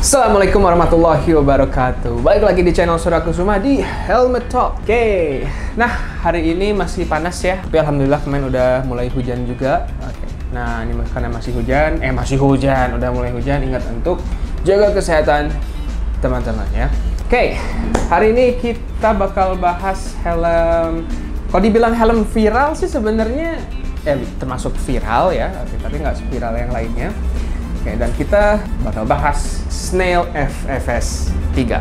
Assalamualaikum warahmatullahi wabarakatuh. Balik lagi di channel Surya Kusuma di Helmet Talk. Oke. Nah, hari ini masih panas ya. Tapi alhamdulillah kemarin udah mulai hujan juga. Oke. Nah, ini karena masih hujan, udah mulai hujan. Ingat untuk jaga kesehatan teman-teman ya. Oke. Hari ini kita bakal bahas helm. Kalau dibilang helm viral sih sebenarnya termasuk viral ya, tapi nggak viral yang lainnya. Oke, dan kita bakal bahas Snail FFS 3.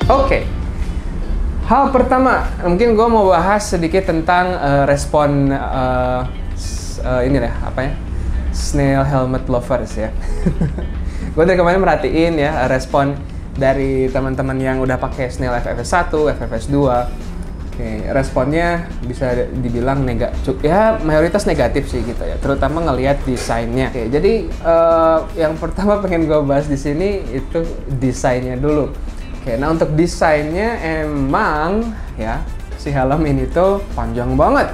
Oke. Hal pertama, mungkin gue mau bahas sedikit tentang respon ini deh, Snail Helmet Lovers ya. Gue dari kemarin merhatiin ya respon dari teman-teman yang udah pakai Snail FFS 1, FFS 2. Oke, responnya bisa dibilang mayoritas negatif sih gitu ya, terutama ngelihat desainnya. Oke, jadi yang pertama pengen gue bahas di sini itu desainnya dulu. Oke, nah untuk desainnya emang ya si helm ini tuh panjang banget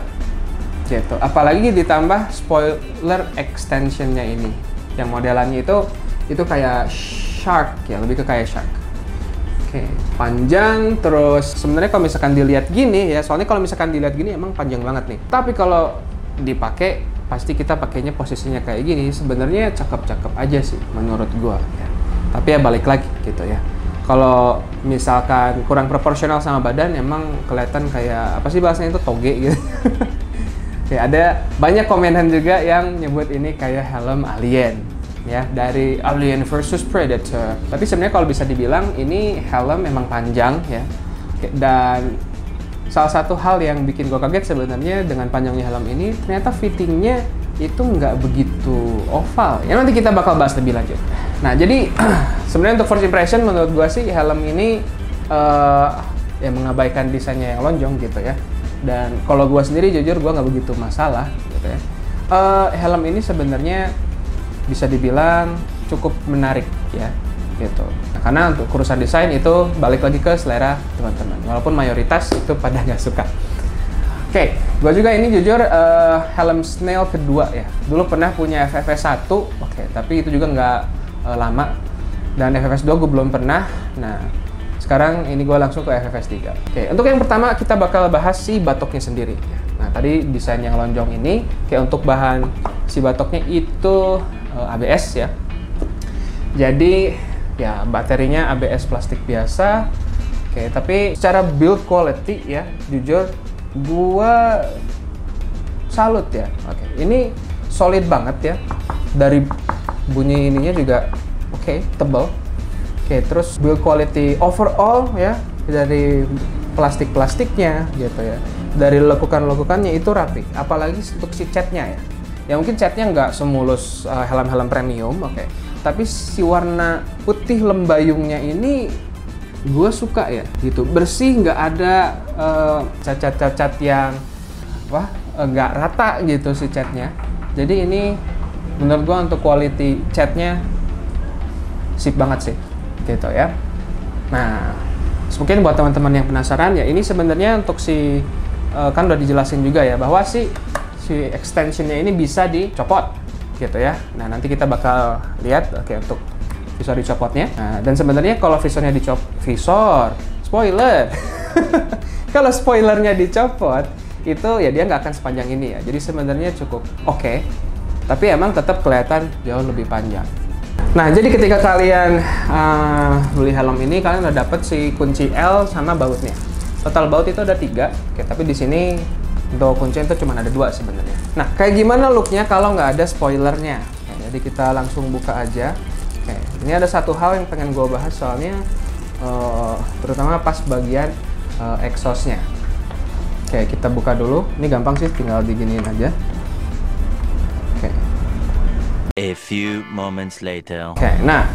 gitu. Apalagi ditambah spoiler extensionnya ini. Yang modelannya itu kayak shark ya, lebih ke kayak shark. Oke, panjang terus sebenarnya kalau misalkan dilihat gini ya, soalnya kalau misalkan dilihat gini emang panjang banget nih. Tapi kalau dipakai pasti kita pakainya posisinya kayak gini, sebenarnya cakep-cakep aja sih menurut gua ya. Tapi ya balik lagi gitu ya. Kalau misalkan kurang proporsional sama badan, emang kelihatan kayak apa sih bahasanya itu toge gitu. Ya, ada banyak komenan juga yang nyebut ini kayak helm alien ya, dari Alien versus Predator. Tapi sebenarnya kalau bisa dibilang ini helm memang panjang ya. Dan salah satu hal yang bikin gue kaget sebenarnya dengan panjangnya helm ini, ternyata fittingnya itu nggak begitu oval. Ya nanti kita bakal bahas lebih lanjut. Nah, jadi sebenarnya untuk first impression menurut gue sih helm ini ya mengabaikan desainnya yang lonjong gitu ya. Dan kalau gue sendiri jujur gue nggak begitu masalah gitu ya. Helm ini sebenarnya bisa dibilang cukup menarik ya gitu. Nah, karena untuk urusan desain itu balik lagi ke selera teman-teman. Walaupun mayoritas itu pada nggak suka. Oke, gue juga ini jujur helm Snail kedua ya. Dulu pernah punya FFS 1, tapi itu juga nggak lama. Dan FFS 2 gue belum pernah. Nah, sekarang ini gue langsung ke FFS 3. Oke, untuk yang pertama kita bakal bahas si batoknya sendiri. Nah, tadi desain yang lonjong ini, kayak untuk bahan si batoknya itu ABS ya. Jadi, ya baterinya ABS plastik biasa. Oke, tapi secara build quality ya, jujur gua salut ya. Oke, ini solid banget ya. Dari bunyi ininya juga tebal. Oke, terus build quality overall ya, dari plastiknya gitu ya. Dari lekukan-lekukannya itu rapi. Apalagi untuk si catnya ya. Ya mungkin catnya nggak semulus helm-helm premium, tapi si warna putih lembayungnya ini gue suka ya gitu, bersih, nggak ada cacat-cacat yang nggak rata gitu si catnya. Jadi ini menurut gue untuk quality catnya sip banget sih gitu ya. Nah, mungkin buat teman-teman yang penasaran ya, ini sebenarnya untuk si kan udah dijelasin juga ya bahwa si extensionnya ini bisa dicopot gitu ya. Nah, nanti kita bakal lihat untuk visor dicopotnya. Nah, dan sebenarnya kalau visornya spoiler. Kalau spoilernya dicopot, itu ya dia nggak akan sepanjang ini ya. Jadi sebenarnya cukup oke. Tapi emang tetap kelihatan jauh lebih panjang. Nah, jadi ketika kalian beli helm ini, kalian udah dapet si kunci L sama bautnya. Total baut itu ada 3. Tapi di sini untuk kunci itu cuma ada 2 sebenarnya. Nah, kayak gimana looknya kalau nggak ada spoilernya? Jadi kita langsung buka aja. Ini ada satu hal yang pengen gue bahas soalnya terutama pas bagian exhaustnya. Kita buka dulu. Ini gampang sih, tinggal diginiin aja. A few moments later. Nah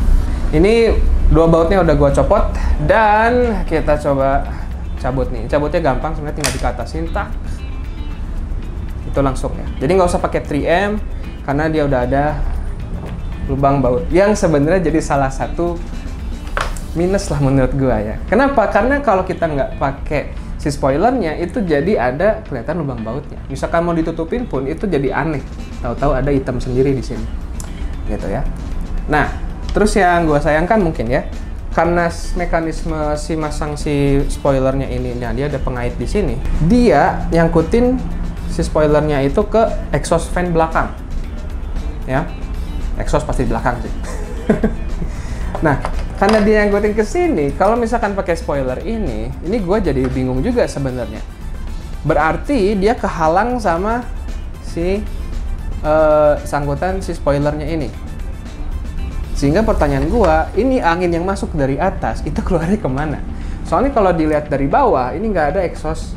ini 2 bautnya udah gue copot dan kita coba cabut nih. Cabutnya gampang sebenarnya, tinggal dikatasin tak. itu langsung ya. Jadi nggak usah pakai 3M karena dia udah ada lubang baut yang sebenarnya jadi salah satu minus lah menurut gua ya. Kenapa? Karena kalau kita nggak pakai si spoilernya itu jadi ada kelihatan lubang bautnya. Misalkan mau ditutupin pun itu jadi aneh. Tahu-tahu ada hitam sendiri di sini. Gitu ya. Nah, terus yang gua sayangkan mungkin ya, karena mekanisme si masang si spoilernya ini, nah dia ada pengait di sini. Dia nyangkutin si spoilernya itu ke exhaust fan belakang. Ya. Exhaust pasti di belakang sih. Nah, karena dia nyangkutin ke sini, kalau misalkan pakai spoiler ini gue jadi bingung juga sebenarnya. Berarti dia kehalang sama si sangkutan si spoilernya ini. Sehingga pertanyaan gue, ini angin yang masuk dari atas itu keluarnya kemana? Soalnya kalau dilihat dari bawah, ini nggak ada exhaust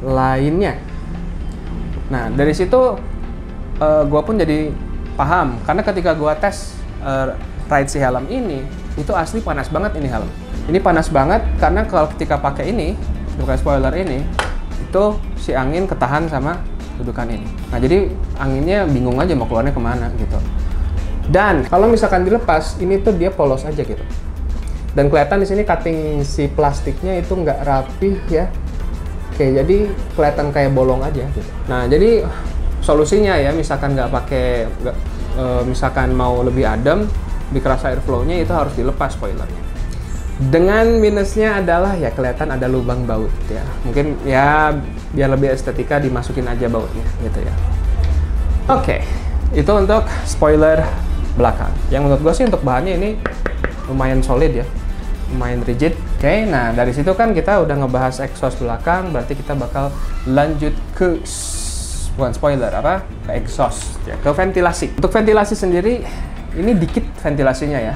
lainnya. Nah, dari situ gue pun jadi paham, karena ketika gua tes ride si helm ini, itu asli panas banget ini helm. Ini panas banget karena kalau ketika pakai ini, pakai spoiler ini, itu si angin ketahan sama dudukan ini. Nah, jadi anginnya bingung aja mau keluarnya kemana gitu. Dan kalau misalkan dilepas, ini tuh dia polos aja gitu. Dan kelihatan di sini cutting si plastiknya itu nggak rapih ya. Oke, jadi kelihatan kayak bolong aja gitu. Nah, jadi solusinya ya, misalkan misalkan mau lebih adem, lebih kerasa airflow-nya, itu harus dilepas spoilernya. Dengan minusnya adalah ya kelihatan ada lubang baut ya. Mungkin ya biar lebih estetika dimasukin aja bautnya gitu ya. Oke, itu untuk spoiler belakang. Yang menurut gue sih untuk bahannya ini lumayan solid ya, lumayan rigid. Oke, nah dari situ kan kita udah ngebahas exhaust belakang, berarti kita bakal lanjut ke bukan spoiler, ke exhaust ya, ke ventilasi. Untuk ventilasi sendiri ini dikit ventilasinya ya.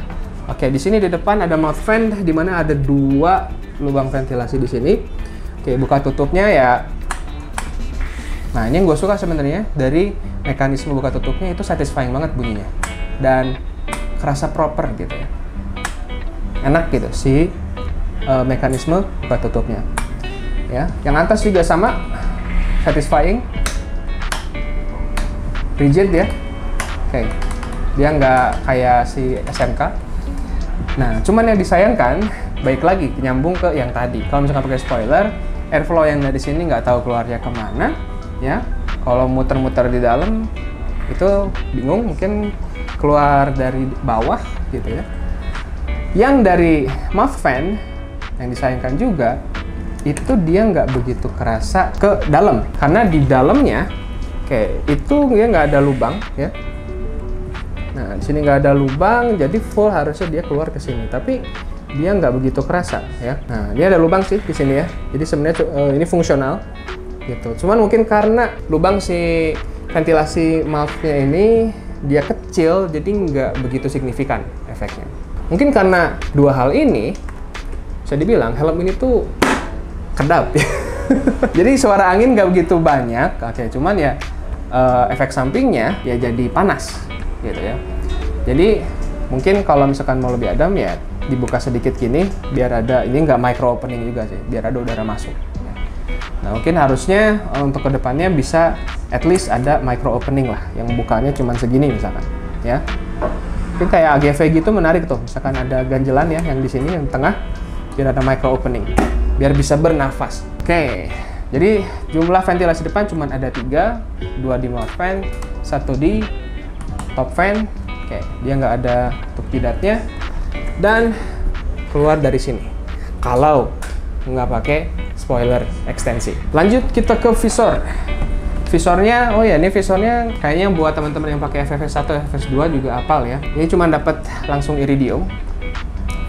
Oke, di sini di depan ada mouth fan di mana ada 2 lubang ventilasi di sini. Oke, buka tutupnya ya. Nah, ini yang gue suka sebenarnya dari mekanisme buka tutupnya, itu satisfying banget bunyinya dan kerasa proper gitu ya. Enak gitu si mekanisme buka tutupnya. Ya, yang atas juga sama, satisfying. Rigid ya, oke, dia nggak kayak si SMK. Nah, cuman yang disayangkan, baik lagi nyambung ke yang tadi. Kalau misalkan pakai spoiler, airflow yang dari sini nggak tahu keluarnya kemana, ya. Kalau muter-muter di dalam, itu bingung, mungkin keluar dari bawah gitu ya. Yang dari mouth fan, yang disayangkan juga, itu dia nggak begitu kerasa ke dalam, karena di dalamnya oke, itu dia nggak ada lubang ya. Nah, di sini nggak ada lubang, jadi full harusnya dia keluar ke sini. Tapi dia nggak begitu kerasa ya. Nah, ini ada lubang sih di sini ya. Jadi sebenarnya ini fungsional gitu. Cuman mungkin karena lubang si ventilasi mouth-nya ini dia kecil, jadi nggak begitu signifikan efeknya. Mungkin karena 2 hal ini, bisa dibilang helm ini tuh kedap ya. Jadi suara angin nggak begitu banyak. Oke, cuman ya efek sampingnya ya jadi panas gitu ya. Jadi mungkin kalau misalkan mau lebih adem ya dibuka sedikit gini biar ada, ini nggak micro opening juga sih, biar ada udara masuk. Nah, mungkin harusnya untuk kedepannya bisa at least ada micro opening lah, yang bukanya cuma segini misalkan ya. Mungkin kayak AGV gitu menarik tuh, misalkan ada ganjelan ya yang di sini yang tengah, biar ada micro opening biar bisa bernafas. Oke. Jadi jumlah ventilasi depan cuma ada 3, 2 di mouth fan, 1 di top fan. Oke, dia nggak ada tutup jidatnya dan keluar dari sini. Kalau nggak pakai spoiler ekstensi. Lanjut kita ke visor. Visornya, oh ya, ini visornya kayaknya buat teman-teman yang pakai FFS 1, FFS 2 juga hafal ya. Ini cuma dapat langsung iridium.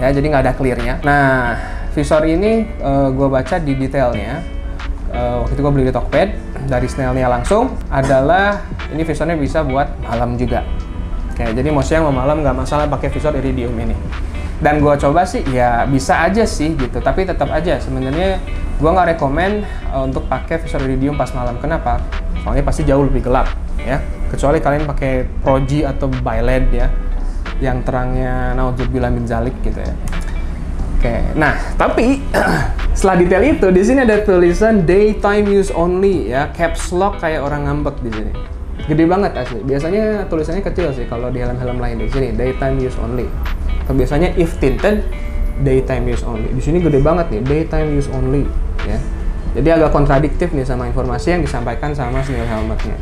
Ya, jadi nggak ada clearnya. Nah, visor ini gue baca di detailnya. Waktu itu gue beli di Tokped, dari Snell-nya langsung adalah ini visornya bisa buat malam juga. Oke, jadi mau siang mau malam nggak masalah pakai visor iridium ini. Dan gue coba sih ya bisa aja sih gitu, tapi tetap aja sebenarnya gue nggak rekomen untuk pakai visor iridium pas malam. Kenapa? Soalnya pasti jauh lebih gelap ya. Kecuali kalian pakai Proji atau Bi-LED ya, yang terangnya naudzubillah min zalik gitu ya. Oke, nah tapi setelah detail itu di sini ada tulisan daytime use only ya, caps lock kayak orang ngambek di sini. Gede banget asli. Biasanya tulisannya kecil sih kalau di helm-helm lain. Di sini daytime use only. Atau biasanya if tinted daytime use only. Di sini gede banget nih, daytime use only ya. Jadi agak kontradiktif nih sama informasi yang disampaikan sama Snail helmetnya.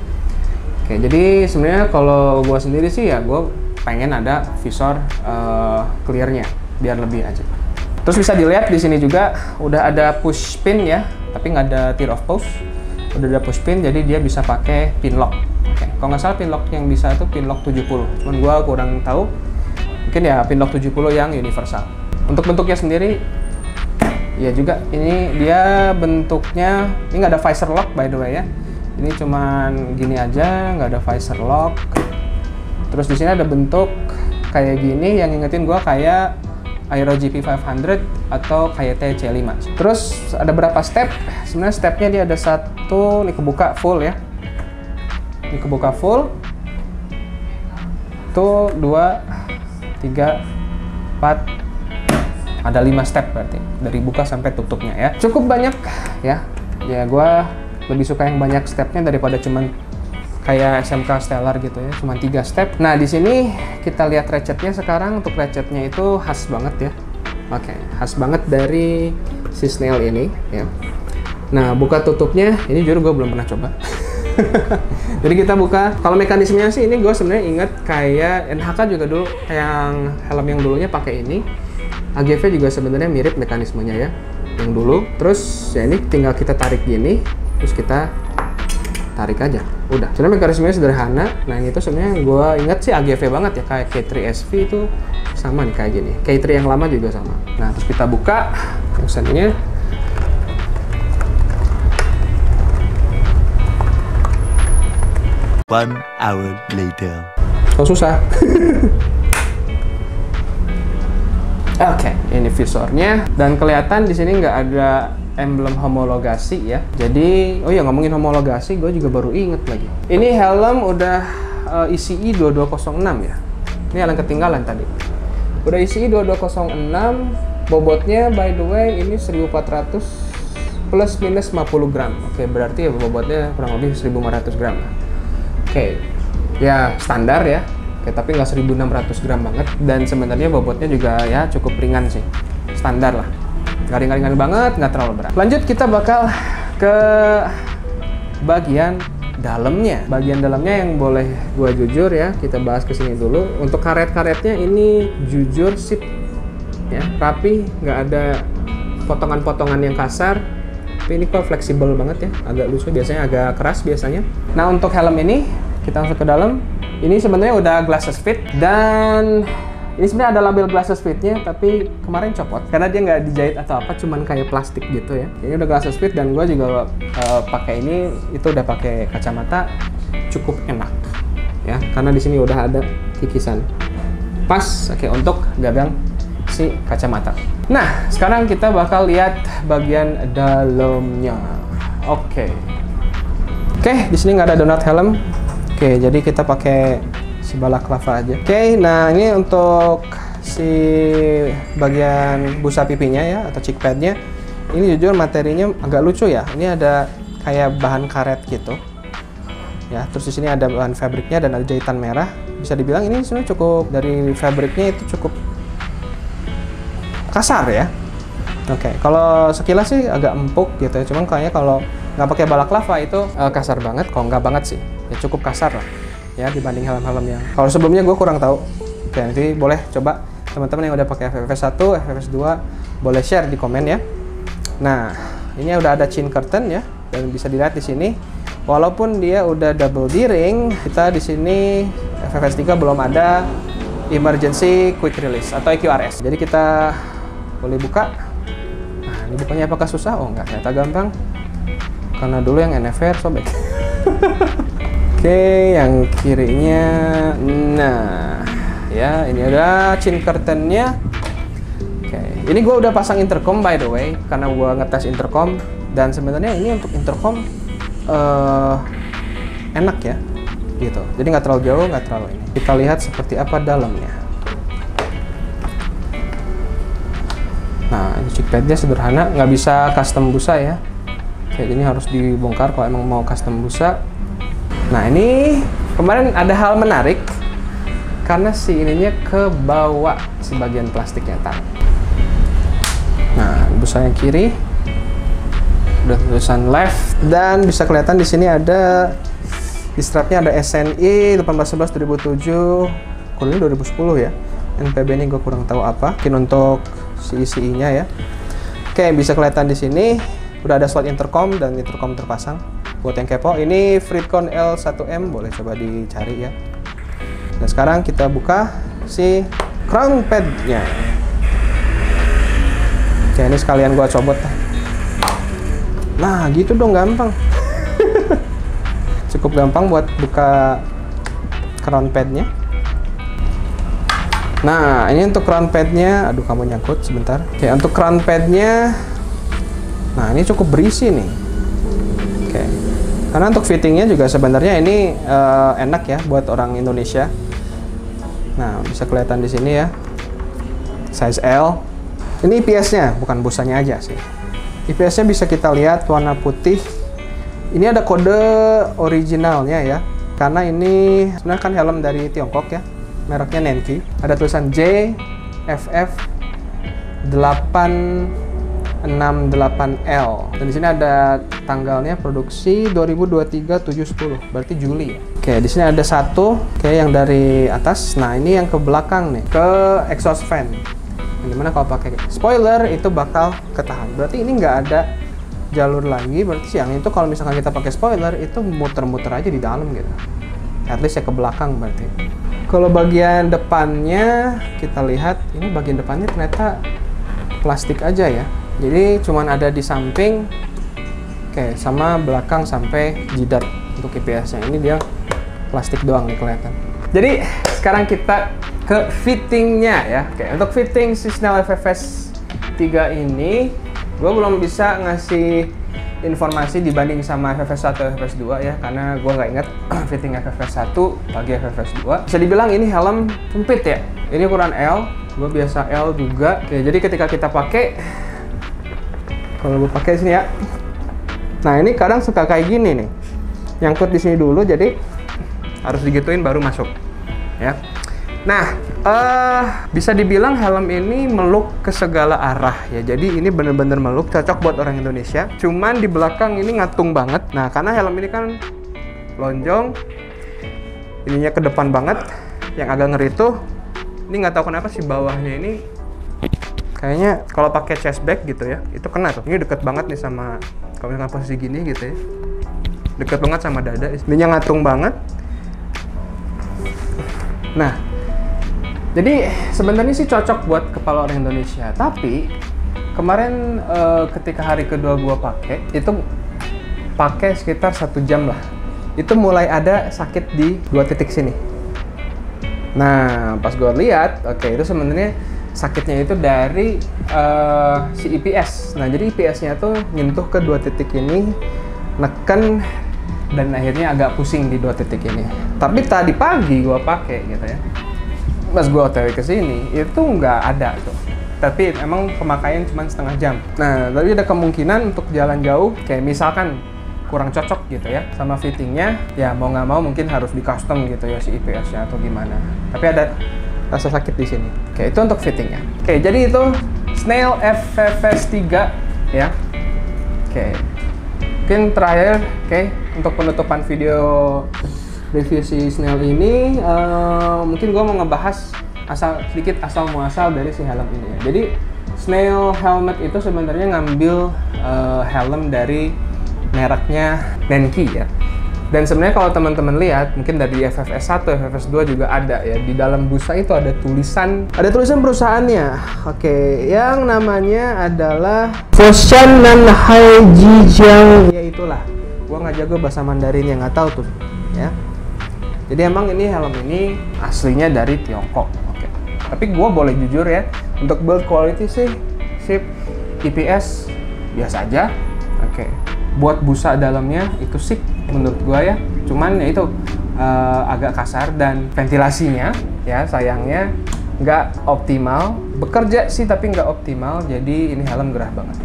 Oke, jadi sebenarnya kalau gua sendiri sih ya gua pengen ada visor clearnya biar lebih aja. Terus bisa dilihat di sini juga udah ada push pin ya, tapi nggak ada tear of pause. Udah ada push pin, jadi dia bisa pakai pin lock. Oke, kalau nggak salah pin lock yang bisa itu pin lock 70. Cuman gua kurang tahu. Mungkin ya pin lock 70 yang universal. Untuk bentuknya sendiri, ya juga ini dia bentuknya ini nggak ada visor lock by the way ya. Ini cuman gini aja, nggak ada visor lock. Terus di sini ada bentuk kayak gini yang ngingetin gua kayak Aero GP 500 atau kayak TC5. Terus ada berapa step? Sebenarnya stepnya dia ada satu, ini kebuka full ya. Ini kebuka full. Tuh 2, 3, 4. Ada 5 step berarti dari buka sampai tutupnya ya. Cukup banyak ya. Ya gua lebih suka yang banyak stepnya daripada cuman kayak SMK Stellar gitu ya, cuma 3 step. Nah, di sini kita lihat ratchetnya sekarang. Untuk ratchetnya itu khas banget ya. Oke, khas banget dari si Snail ini ya. Nah, buka tutupnya ini jujur gue belum pernah coba. Jadi kita buka. Kalau mekanismenya sih ini gue sebenarnya inget kayak NHK juga dulu, yang helm yang dulunya pakai ini. AGV juga sebenarnya mirip mekanismenya ya, yang dulu. Terus ya ini tinggal kita tarik gini, terus kita tarik aja. Udah. Sebenarnya mekanismenya sederhana. Nah, ini tuh sebenarnya gue inget sih AGV banget ya, kayak K3 SV itu sama nih kayak gini. K3 yang lama juga sama. Nah, terus kita buka fungsinya. 1 hour later. Oh, susah. Oke, ini visornya dan kelihatan di sini nggak ada emblem homologasi ya. Jadi, oh ya ngomongin homologasi, gue juga baru inget lagi. Ini helm udah ECE 2206 ya. Ini yang ketinggalan tadi. Udah ECE 2206, bobotnya by the way ini 1400 plus minus 50 gram. Oke, berarti ya bobotnya kurang lebih 1500 gram. Oke, ya standar ya. Oke, tapi nggak 1600 gram banget. Dan sebenarnya bobotnya juga ya cukup ringan sih. Standar lah. Nggak ringan-ringan banget, nggak terlalu berat. Lanjut kita bakal ke bagian dalamnya. Bagian dalamnya yang boleh gua jujur ya, kita bahas ke sini dulu. Untuk karet-karetnya ini jujur sip ya, rapi, nggak ada potongan-potongan yang kasar. Tapi ini kok fleksibel banget ya, agak lucu, biasanya agak keras biasanya. Nah, untuk helm ini kita masuk ke dalam. Ini sebenarnya udah glasses fit dan ini sebenarnya ada label glasses fitnya, tapi kemarin copot karena dia nggak dijahit atau apa, cuman kayak plastik gitu ya. Ini udah glasses fit dan gue juga pakai ini, itu udah pakai kacamata, cukup enak ya, karena di sini udah ada kikisan pas, oke, untuk gagang si kacamata. Nah, sekarang kita bakal lihat bagian dalamnya. Oke, di sini nggak ada donut helm. Oke, jadi kita pakai si balaclava aja. Oke, nah ini untuk si bagian busa pipinya ya, atau cheek padnya. Ini jujur materinya agak lucu ya. Ini ada kayak bahan karet gitu. Ya, terus di sini ada bahan fabriknya dan ada jahitan merah. Bisa dibilang ini sebenarnya cukup, dari fabriknya itu cukup kasar ya. Oke, kalau sekilas sih agak empuk gitu ya. Cuman kayaknya kalau nggak pakai balaclava itu kasar banget. Kalau nggak banget sih, ya cukup kasar lah ya dibanding helm-helm yang kalau sebelumnya gue kurang tahu. Oke, nanti boleh coba teman-teman yang udah pakai FFS 1, FFS 2 boleh share di komen ya. Nah, ini udah ada chin curtain ya, dan bisa dilihat di sini walaupun dia udah double D-ring, kita di sini FFS 3 belum ada emergency quick release atau EQRS. Jadi kita boleh buka. Nah, ini bukanya apakah susah? Oh, enggak, ternyata gampang. Karena dulu yang NFR sobek. Oke, yang kirinya, nah, ya ini ada chin curtain-nya. Oke, ini gue udah pasang intercom by the way, karena gue ngetes intercom dan sebenarnya ini untuk intercom enak ya, gitu. Jadi nggak terlalu jauh, nggak terlalu ini. Kita lihat seperti apa dalamnya. Nah, padnya sederhana, nggak bisa custom busa ya. Kayak gini harus dibongkar kalau emang mau custom busa. Nah ini kemarin ada hal menarik karena si ininya ke bawah si bagian plastiknya tang. Nah busa yang kiri udah tulisan left dan bisa kelihatan di sini ada di strapnya ada SNI 1811 2007, kalau ini 2010 ya. NPB ini gue kurang tahu apa, mungkin untuk si ICI-nya ya. Oke, bisa kelihatan di sini udah ada slot intercom dan intercom terpasang. Buat yang kepo, ini Freedcon L1M, boleh coba dicari ya. Dan sekarang kita buka si crown pad-nya. Oke, ini sekalian gue cobot. Nah, gitu dong, gampang. Cukup gampang buat buka crown pad-nya. Nah, ini untuk crown pad-nya, aduh kamu nyangkut sebentar. Oke, untuk crown pad-nya, nah ini cukup berisi nih. Oke, karena untuk fittingnya juga sebenarnya ini enak ya buat orang Indonesia. Nah, bisa kelihatan di sini ya, size L. Ini IPS-nya, bukan busanya aja sih. IPS-nya bisa kita lihat warna putih. Ini ada kode originalnya ya, karena ini sebenarnya kan helm dari Tiongkok ya. Mereknya Nenki. Ada tulisan JFF 868L. Dan di sini ada tanggalnya produksi 2023/7/10. Berarti Juli ya. Oke, di sini ada satu kayak yang dari atas. Nah, ini yang ke belakang nih, ke exhaust fan. Yang dimana kalau pakai spoiler itu bakal ketahan. Berarti ini nggak ada jalur lagi. Berarti yang itu kalau misalkan kita pakai spoiler itu muter-muter aja di dalam gitu. At least ya ke belakang berarti. Kalau bagian depannya kita lihat, ini bagian depannya ternyata plastik aja ya. Jadi cuman ada di samping, oke, sama belakang sampai jidat untuk IPS-nya. Ini dia plastik doang nih kelihatan. Jadi sekarang kita ke fittingnya ya. Oke, untuk fitting si Snell FFS 3 ini, gue belum bisa ngasih informasi dibanding sama FFS 1 FFS 2 ya, karena gue nggak inget fitting FFS 1 bagi FFS 2. Bisa dibilang ini helm sempit ya, ini ukuran L, gue biasa L juga. Oke, jadi ketika kita pakai, kalau gue pakai sini ya, nah ini kadang suka kayak gini nih, nyangkut di sini dulu, jadi harus digituin baru masuk ya. Nah, bisa dibilang helm ini meluk ke segala arah ya. Jadi ini bener-bener meluk, cocok buat orang Indonesia. Cuman di belakang ini ngatung banget. Nah, karena helm ini kan lonjong, ininya ke depan banget. Yang agak ngeri tuh, ini nggak tahu kenapa sih bawahnya ini kayaknya kalau pakai chest bag gitu ya, itu kena tuh. Ini deket banget nih sama, kalau misalkan posisi gini gitu ya, deket banget sama dada. Ininya ngatung banget. Nah, jadi sebenarnya sih cocok buat kepala orang Indonesia. Tapi kemarin ketika hari kedua gua pakai, itu pakai sekitar 1 jam lah. Itu mulai ada sakit di 2 titik sini. Nah, pas gua lihat, oke, itu sebenarnya sakitnya itu dari si IPS. Nah, jadi IPS-nya tuh nyentuh ke 2 titik ini, neken, dan akhirnya agak pusing di 2 titik ini. Tapi tadi pagi gua pakai gitu ya, pas gue OTW ke sini itu nggak ada tuh, tapi emang pemakaian cuma setengah jam. Nah, tapi ada kemungkinan untuk jalan jauh, kayak misalkan kurang cocok gitu ya sama fittingnya, ya mau nggak mau mungkin harus di custom gitu ya si IPS-nya atau gimana. Tapi ada rasa sakit di sini. Oke, itu untuk fittingnya. Oke, jadi itu Snell FFS 3 ya. Oke, mungkin terakhir, oke, untuk penutupan video review si Snell ini, mungkin gue mau ngebahas sedikit asal muasal dari si helm ini ya. Jadi Snell helmet itu sebenarnya ngambil helm dari mereknya Nenki ya. Dan sebenarnya kalau teman-teman lihat, mungkin dari FFS 1, FFS 2 juga ada ya. Di dalam busa itu ada tulisan perusahaannya. Oke, yang namanya adalah Foshan Nanhai Jijiang. Ya itulah. Gua nggak jago bahasa Mandarinnya, nggak tahu tuh ya. Jadi emang ini helm ini aslinya dari Tiongkok. Oke. Tapi gue boleh jujur ya, untuk build quality sih, sip, IPS biasa aja. Oke. Buat busa dalamnya itu sip menurut gue ya. Cuman ya itu agak kasar, dan ventilasinya ya sayangnya nggak optimal. Bekerja sih tapi nggak optimal, jadi ini helm gerah banget.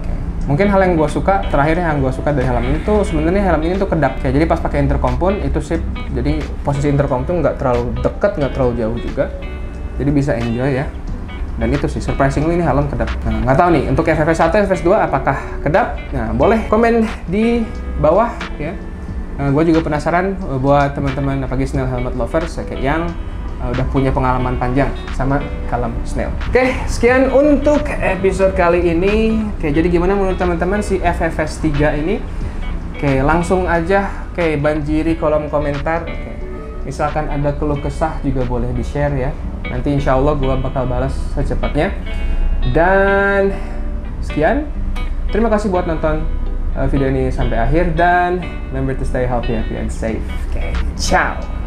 Oke. Mungkin hal yang gue suka, terakhirnya yang gue suka dari helm ini tuh sebenarnya helm ini tuh kedap. Kayak jadi pas pakai intercom pun itu sip. Jadi posisi intercom tuh nggak terlalu deket, nggak terlalu jauh juga. Jadi bisa enjoy ya. Dan itu sih, surprisingly ini helm kedap. Nah, nggak tahu nih, untuk FFS1, FFS2 apakah kedap? Nah, boleh komen di bawah ya. Gue juga penasaran buat teman-teman apalagi snail helmet lovers kayak yang udah punya pengalaman panjang sama helm snail. Oke, sekian untuk episode kali ini. Oke, jadi gimana menurut teman-teman si FFS3 ini? Oke, langsung aja banjiri kolom komentar. Oke, misalkan ada keluh kesah juga boleh di-share ya. Nanti insya Allah gue bakal balas secepatnya. Dan sekian. Terima kasih buat nonton video ini sampai akhir. Dan remember to stay healthy, happy, and safe. Oke, ciao.